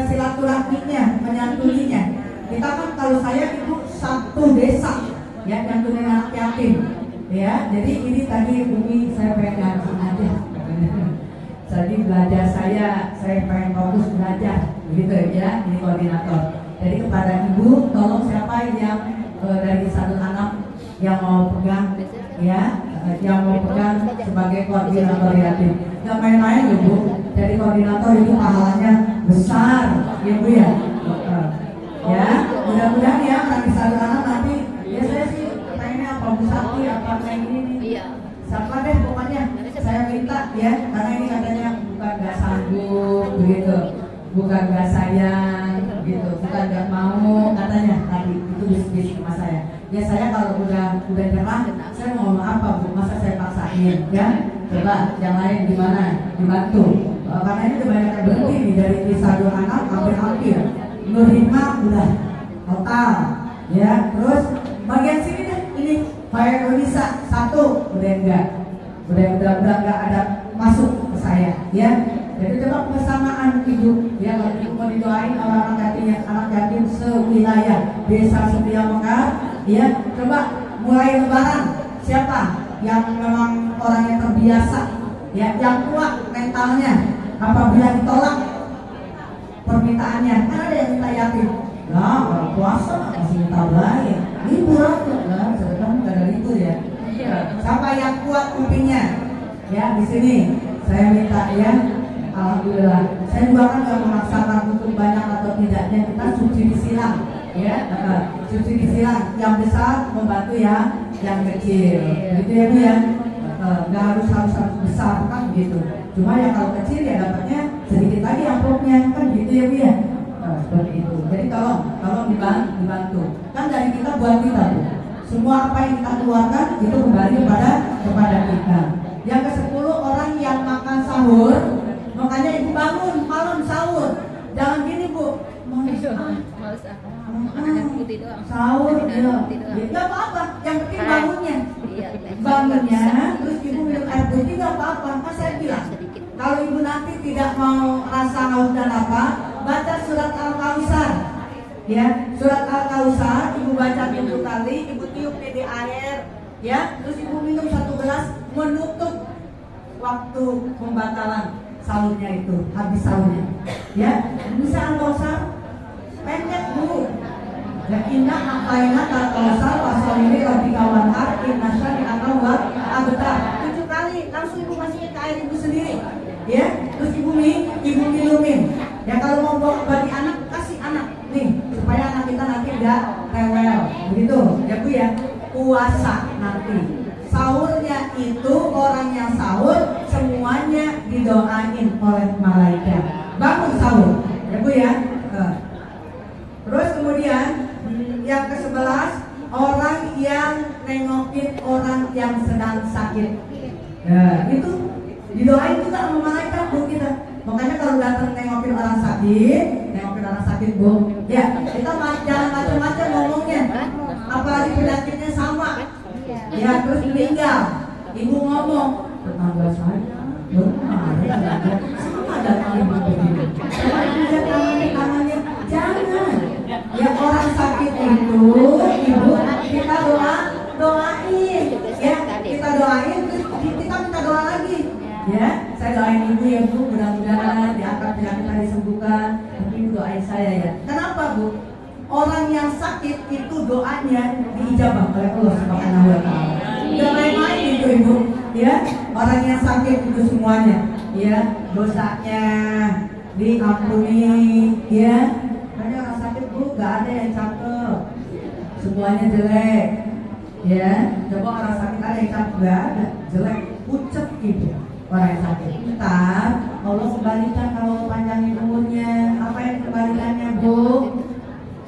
silaturahminya, menyantuninya. Kita kan kalau saya Ibu satu desa, ya, nyantunin anak yatim, ya. Jadi ini tadi Umi saya pengen ngaji aja. Jadi belajar saya pengen fokus belajar, begitu ya, ini koordinator. Jadi kepada Ibu, tolong siapa yang dari Irsadul Anam yang mau pegang, ya, yang mau pegang sebagai koordinator yatim. Gak main-main ya Bu. Jadi koordinator itu pahalanya besar, ya Bu ya. Ya, mudah-mudahan ya orang Irsadul Anam nanti, ya saya sih pengennya apa Bu Sakti, apa kayak ini nih. Siapa deh pokoknya saya minta ya, karena ini katanya bukan gak sanggup begitu, bukan gak sayang gitu, bukan gak mau katanya tadi itu bisik-bisik sama saya. Ya saya kalau udah nyerah, saya mau ngomong apa Bu, masa saya paksain ya? Coba yang lain gimana, dibantu. Karena ini udah banyak yang berhenti nih dari Irsadul Anam hampir-hampir. Nurhima udah total ya, terus bagian sini deh ini Fire Indonesia 1 udah enggak ada masuk ke saya ya. Jadi coba kebersamaan Ibu ya, kalau Ibu mau didoain orang-orang yatim, anak yatim sewilayah Desa Setia Mekar ya, coba mulai lebaran siapa yang memang orang yang terbiasa ya, yang kuat mentalnya apabila ditolak permintaannya. Kan ada yang minta yatim, nah kalau puasa masih minta bayar libur aja, nah sedangkan nggak ada libur ya. Siapa yang kuat kupingnya ya, di sini saya minta ya. Alhamdulillah, saya juga kan gak memaksakan untuk banyak atau tidaknya, kita subsidi silang ya, subsidi silang yang besar membantu ya yang kecil, gitu ya Bu ya. Nggak harus besar kan gitu, cuma yang kalau kecil ya dapatnya sedikit lagi amplopnya kan gitu ya Bu ya. Seperti itu. Jadi tolong dibantu. Kan dari kita buat kita Bu. Semua apa yang kita keluarkan itu kembali kepada kita. Yang ke-10 orang yang makan sahur. Makanya Ibu bangun malam sahur. Jangan gini Bu. Sahur ya. Enggak apa-apa. Yang penting bangunnya. Bangunnya terus Ibu minum air putih enggak apa-apa. Kan saya bilang kalau Ibu nanti tidak mau rasa haus dan apa, baca surat Al-Kautsar. Ya, surat Al-Kautsar Ibu baca 7 kali, Ibu tiup di air, ya, terus Ibu minum 1 gelas, menutup waktu pembatalan sahurnya itu, habis sahurnya. Ya, bisa Al-Kautsar pendek Bu. Ya inna apaina kalkausar pasal ini lebih kawan har inna syari atau wa abtar 7 kali langsung ibu masukin ke air ibu sendiri, ya. Terus ibu minumin. Ya kalau mau bagi anak kasih anak nih supaya anak kita nanti nggak rewel, begitu ya Bu ya. Puasa nanti sahurnya itu orang yang sahur semuanya didoain oleh malaikat. Bangun sahur ya Bu ya. Terus kemudian yang ke-11 orang yang nengokin orang yang sedang sakit. Ya, itu didoain juga sama malaikat Bu kita. Makanya kalau datang nengokin orang sakit Bu, ya kita jangan macam-macam ngomongnya. Apalagi penyakitnya sama. Ya terus meninggal. Ibu ngomong, tetangga saya sama datang ibu begini. Tangannya jangan. Ya orang sakit itu ibu kita doain, ya kita doain terus kita minta doa lagi, ya saya doain ibu ya Bu, mudah-mudahan diangkat penyakitnya disembuhkan. Tapi ibu doain saya ya. Kenapa Bu? Orang yang sakit itu doanya diijabah oleh Allah Subhanahu wa Ta'ala. Udah main-main itu ibu, ya orang yang sakit itu semuanya, ya dosanya diampuni, ya. Karena orang sakit Bu, gak ada yang cakep, semuanya jelek, ya. Coba orang sakit ada yang cakep, gak ada, jelek, pucet gitu orang yang sakit. Ntar Allah kembalikan kalau panjangin umurnya. Apa yang kembalikannya Bu?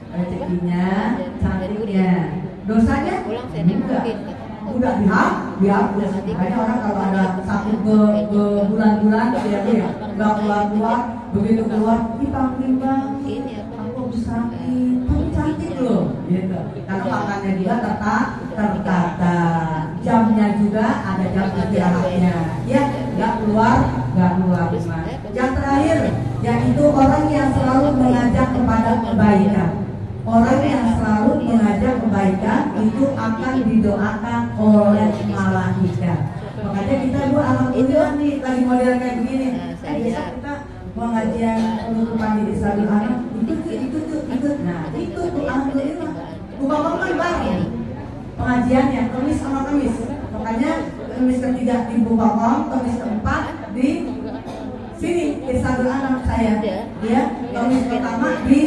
Rezekinya, cantiknya, dosanya enggak, udah dihapus. Makanya orang kalau ada sakit berbulan-bulan ya nggak keluar, begitu keluar dipanggil Bang, aku sakit, tapi cantik loh, gitu. Karena makannya juga tertata, jamnya juga ada jam istirahatnya, ya nggak keluar rumah. Yang terakhir, yaitu orang yang selalu mengajak kepada kebaikan. Orang yang selalu mengajak kebaikan itu akan didoakan oleh malaikat. Makanya kita Bu alhamdulillah nih lagi model kayak begini. Besok kita pengajian penutupan di Israel anak ikut. Nah itu Bu alhamdulillah. Bu Bapak kan bareng pengajiannya Kamis sama Kamis. Makanya Kamis ketiga di Bu Bapak, Kamis keempat di sini Israel anak saya. Ya, Kamis pertama di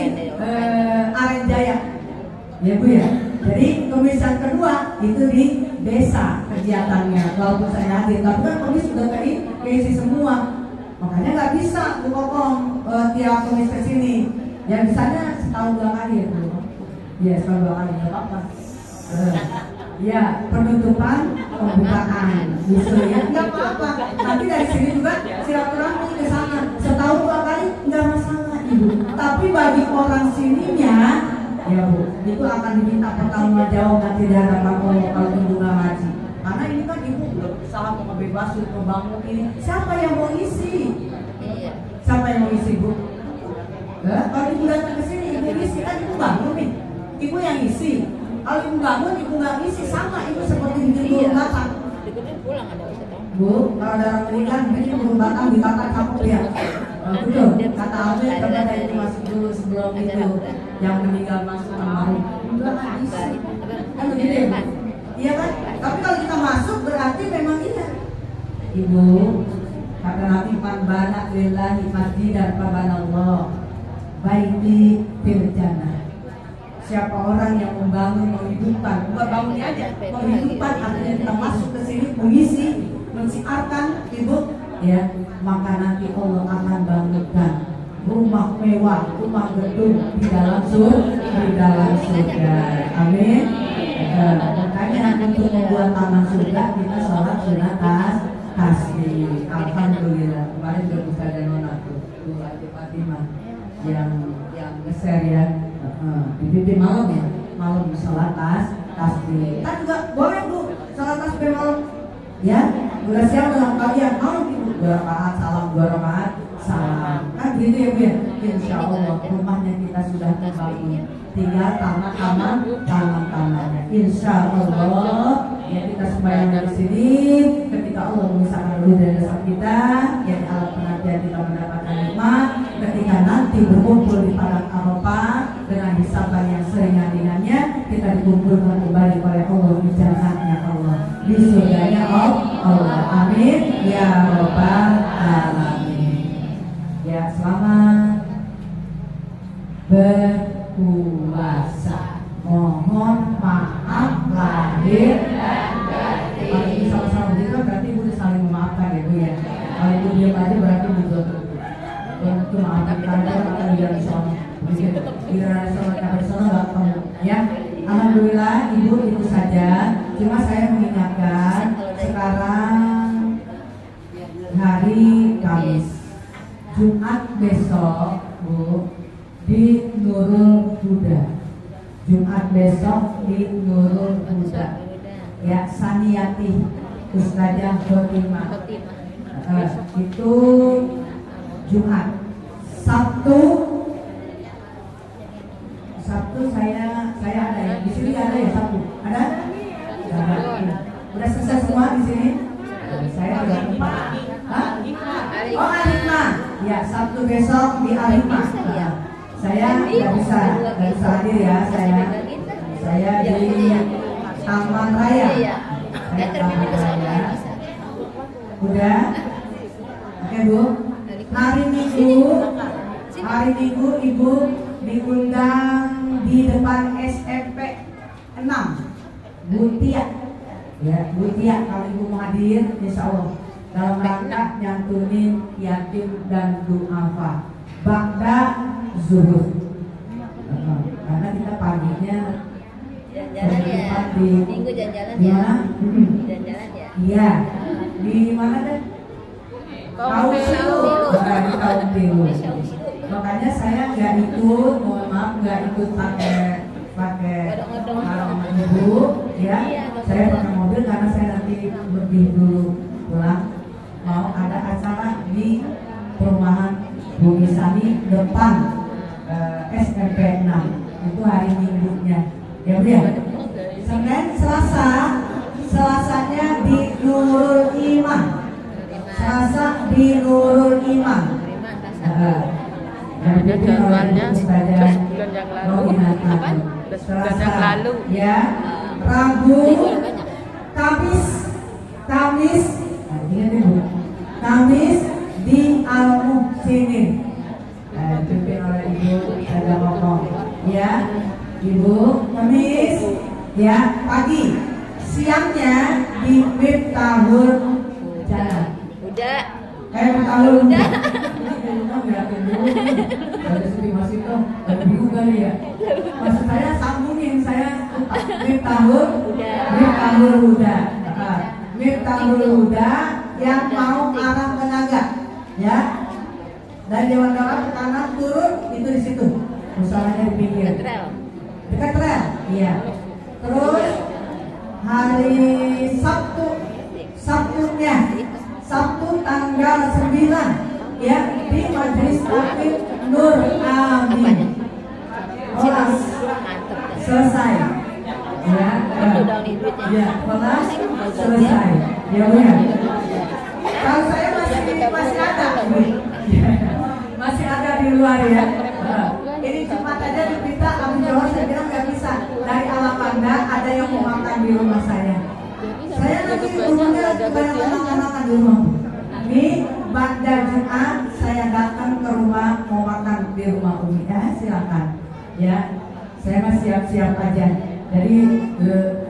Aren Jaya, ya Bu ya. Jadi Kamis kedua itu di desa kegiatannya. Walaupun saya hadir, tapi kan Kamis sudah keisi semua. Makanya nggak bisa Bu Kokong tiap Kamis ke sini. Ya bisanya setahun 2 kali ya Bu. Ya setahun 2 kali nggak apa-apa. Ya penutupan pembukaan gitu ya nggak apa-apa. Nanti dari sini juga silaturahmi ke sana setahun 2 kali nggak masalah Ibu. Tapi bagi orang sininya ya Bu itu akan diminta pertanggungjawab nanti di hadapan Allah kalau Ibu nggak ngaji. Karena ini kan Ibu belum berusaha mau ngebebasin membangun ini. Siapa yang mau isi? Siapa yang mau isi Bu? Kalau Ibu datang ke sini Ibu isi kan Ibu bangun nih. Ibu yang isi. Kalau Ibu bangun, Ibu nggak isi sama Ibu seperti di Gunung Batang. Bu, kalau ada orang meninggal, mungkin Gunung Batang ditata kapok ya. Betul, kata Alvin pernah ada itu masuk dulu sebelum itu yang meninggal masuk almarhum. Enggak isi, kan begitu ya? Iya kan? Tapi kalau kita masuk berarti memang iya. Ibu, kata Nabi Bana lillahi masjidan fabanallah baiti fil jannah. Siapa orang yang membangun, menghidupkan, bukan bangunnya aja, menghidupkan, artinya kita masuk ke sini, mengisi, mensiarkan, Ibu, ya, maka nanti Allah akan bangunkan rumah mewah, rumah gedung di dalam surga. Amin. Makanya untuk membuat taman surga kita sholat sunat tasbih. Alhamdulillah. Kemarin juga bisa ada nona tuh, Bu Ati Fatimah yang nge-share ya. Di malam ya, malam sholat tasbih. Kita juga boleh Bu sholat tasbih malam, ya. Udah siap dalam kalian malam Ibu 2 rakaat salam, 2 rakaat salam. Kan gitu ya Bu ya. Insya Allah rumahnya kita sudah terbangun. Tinggal taman-tamannya. Insya Allah ya kita sembahyang dari sini. Ketika Allah memisahkan ruh dari jasad kita, ya di alam penantian kita mendapatkan nikmat. Ketika nanti berkumpul di padang Arafah dengan hisaban yang seringan-ringannya, kita dikumpulkan kembali oleh Allah di jannahnya Allah, di surganya Allah. Amin ya rabbal alamin. Ya, selamat berpuasa. Mohon maaf lahir dan batin. Kalau itu sama-sama begitu berarti ibu udah saling memaafkan ya Bu ya. Kalau ibu diam aja berarti ibu untuk maafkan aja akan biar soal biar soal nggak kamu ya. Alhamdulillah ibu itu saja. Cuma saya mengingatkan sekarang hari Kamis, Jumat besok Bu di Nurul Huda. Jumat besok di Nurul Huda. Ya, Saniyati Ustazah Khotimah. Itu Jumat. Sabtu saya ada ya. Di sini ada ya Sabtu. Ada? Udah selesai semua di sini? Saya ada 4. Hah? Oh, Al-Hikmah. Ya, Sabtu besok di Al-Hikmah. Saya nggak bisa hadir ya. Saya di Taman Raya. Saya Taman Raya. Udah? Oke Bu. Hari Minggu Ibu diundang di depan SMP 6 Butia. Ya, Butia kalau Ibu mau hadir, insya Allah dalam rangka nyantunin yatim dan du'afa ba'da zuhur. Karena kita paginya jalan-jalan ya. Di Minggu jalan-jalan ya. Jalan-jalan ya. Iya. Di mana deh? Kaum Silu. Di Kaum Silu. Makanya saya nggak ikut, mohon maaf nggak ikut pakai kalau ibu, ya. Saya pakai mobil karena saya nanti lebih dulu pulang. Mau ada acara di perumahan Bumi Sani depan SMP 6. Itu hari Minggunya. Ya Bu ya. Senin, Selasanya di Nurul Iman. Selasa di Nurul Iman. Ada jadwalnya bulan yang lalu. Ya. Rabu, Kamis, Kamis di Al-Muhsinin. Dipimpin oleh Ibu ada ngomong. Ya, Ibu, Kamis, ya pagi. Siangnya di Miftahul Jalan. Udah. Miftahul udah. Ada sedih masih tuh, ada bingung kali ya. Maksud saya sambungin, saya Miftahul Huda. Miftahul Huda yang mau arah ke Naga, ya. Dan Dewan Dalam ke kanan turun itu di situ. Usahanya di pinggir. Dekat rel. Iya. Terus hari Sabtu tanggal 9 ya di Majelis Taklim Nur Amin. Kelas selesai. Ya, kelas selesai. Ya Bu ya. Kalau saya masih ada. Masih ada di luar ya. Ini Jumat aja di berita Abu Johor saya bilang nggak bisa. Dari Alapanda ada yang mau makan di rumah saya. Saya nanti rumahnya kebanyakan makan di rumah. Ini pada Jumat saya datang ke rumah mau makan di rumah Umi. Ya silakan. Ya, saya masih siap-siap aja. Jadi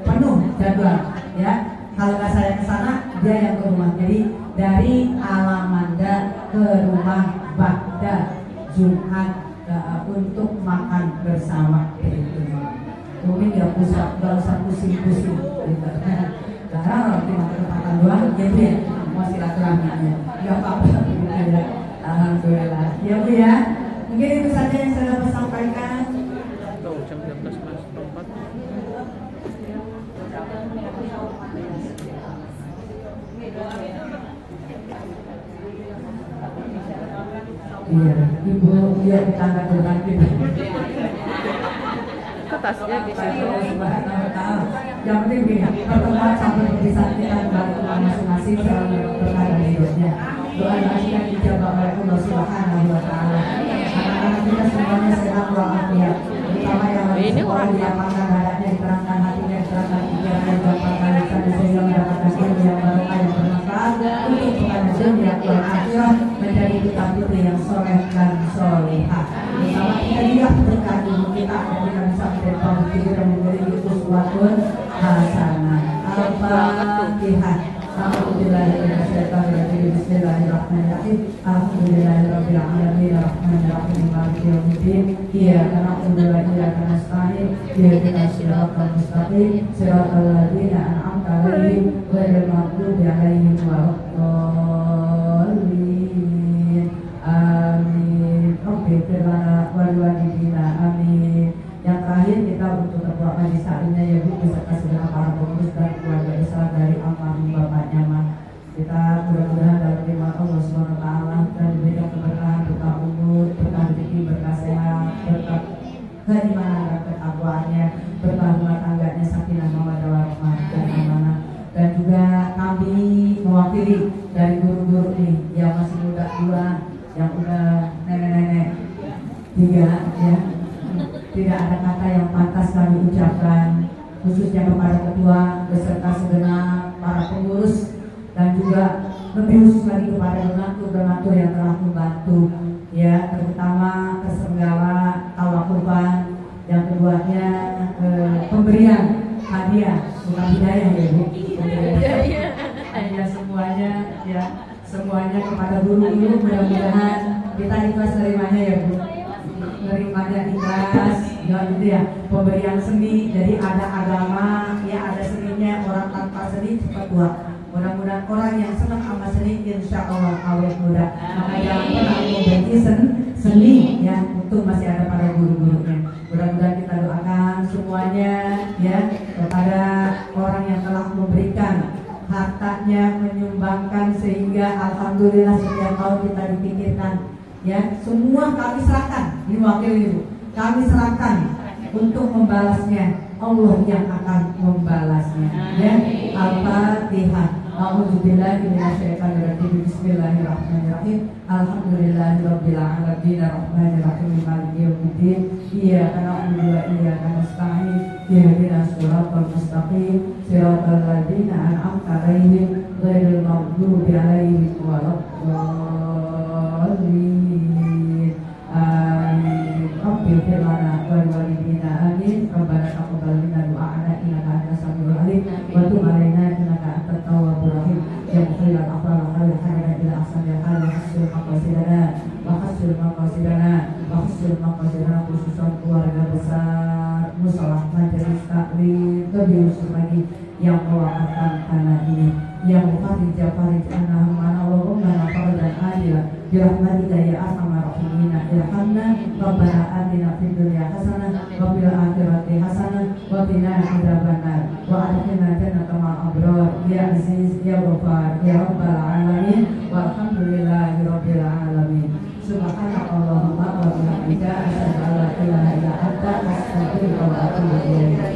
penuh jadwal. Ya, kalau nggak saya ke sana dia yang ke rumah. Jadi dari Alamanda ke rumah Bagda Jumat untuk makan bersama itu. Umi nggak usah pusing-pusing. Karena roti makan doang, gitu ya. Mau silaturahminya, nggak apa-apa. Alhamdulillah. Ya Bu ya. Mungkin itu saja yang saya dapat sampaikan. Jam 12.04. Iya, Ibu dia di tangga berganti. Tasnya di sini. Yang penting begini, pertemuan sampai berpisah kita kembali ke masing-masing selalu berkah di hidupnya. Doa yang dijawab oleh Allah Subhanahu wa Ta'ala. Anak-anak kita semuanya sehat walafiat. ini sekolah orang diamalkan hadapnya, diterangkan hatinya, diterangkan pikirannya, gampangkan lisannya sehingga mendapatkan ilmu yang barokah yang bermanfaat untuk kepada dunia dan akhirat, menjadi putra putri yang soleh dan solehah. Bersama kita juga berkah ilmu kita agar kita bisa menjadi pembukti dan memiliki uswatun hasanah. Al-Fatihah. Bismillahirrahmanirrahim. Alhamdulillahirabbil alamin arrahmanirrahim maliki yaumiddin. Iyyaka na'budu wa iyyaka nasta'in. Ihdinas siratal mustaqim siratal ladzina an'amta 'alaihim ghairil maghdubi 'alaihim waladdallin. Amin. Rabbighfir lana wa liwalidina. Amin. Yang terakhir kita untuk ketua majelis taklimnya ya Bu beserta segenap para pengurus dan keluarga besar dari almarhum bapaknya Mas. Kita mudah-mudahan dalam firman Allah Subhanahu wa taala dan diberikan keberkahan, berkah umur, berkah rezeki, berkah sehat, berkah keimanan dan ketakwaannya, berkah rumah tangganya, sakinah mawaddah warahmah dan amanah. Dan juga kami mewakili dari guru-guru nih yang masih muda 2, yang udah nenek-nenek 3 ya. Tidak ada kata yang pantas kami ucapkan khususnya kepada ketua beserta segenap para pengurus dan juga lebih khusus lagi kepada donatur-donatur yang telah membantu ya, terutama tersenggala tawakufan, yang keduanya pemberian hadiah, bukan hidayah ya Bu, hadiah semuanya ya, semuanya kepada guru-guru. Mudah-mudahan kita ikhlas nerimanya ya Bu, nerimanya ikhlas ya, gitu ya. Pemberian seni, jadi ada agama ya, ada seninya. Orang tanpa seni cepat tua. Mudah-mudahan orang yang senang sama seni insya Allah awet muda. Maka jangan pernah membenci seni ya, untuk masih ada para guru-gurunya. Mudah-mudahan kita doakan semuanya ya kepada orang yang telah memberikan hartanya, menyumbangkan sehingga alhamdulillah setiap tahun kita dipikirkan ya. Semua kami serahkan, ini wakil Ibu, kami serahkan untuk membalasnya. Allah yang akan membalasnya ya. Al-Fatihah. A'udzubillahi minasyaitonirrajim. Bismillahirrahmanirrahim. Alhamdulillahirabbil alamin arrahmanirrahim maliki yaumiddin. Iyyaka na'budu wa iyyaka nasta'in. Ihdinas siratal mustaqim siratal ladzina an'amta 'alaihim ghairil maghdubi 'alaihim waladdallin. Amin. Rabbighfir lana wa liwalidina. Amin. Rabbana taqabbal minna du'ana innaka antas samiul alim wa tub 'alaina innaka antat tawwabur rahim. Ya mukhilal afdal khair hadana ila ahsanil hal wa hasil maqasidana wa hasil maqasidana wa hasil maqasidana, khususan keluarga besar Musalah Majelis Taklim, lebih khusus lagi yang mewakafkan tanah ini, yang mufarij anna mana Allahumma farajan adila birahmatika ya arhamar rahimin. Irhamna rabbana atina fid dunya hasanah wa fil akhirati hasanah wa qina adzabannar wa adkhilna jannata ma'al abrar ya aziz ya ghafar ya rabbal alamin walhamdulillahi rabbil alamin. Subhanallahumma wa bihamdika asyhadu an la ilaha illa anta astaghfiruka wa atubu ilaik.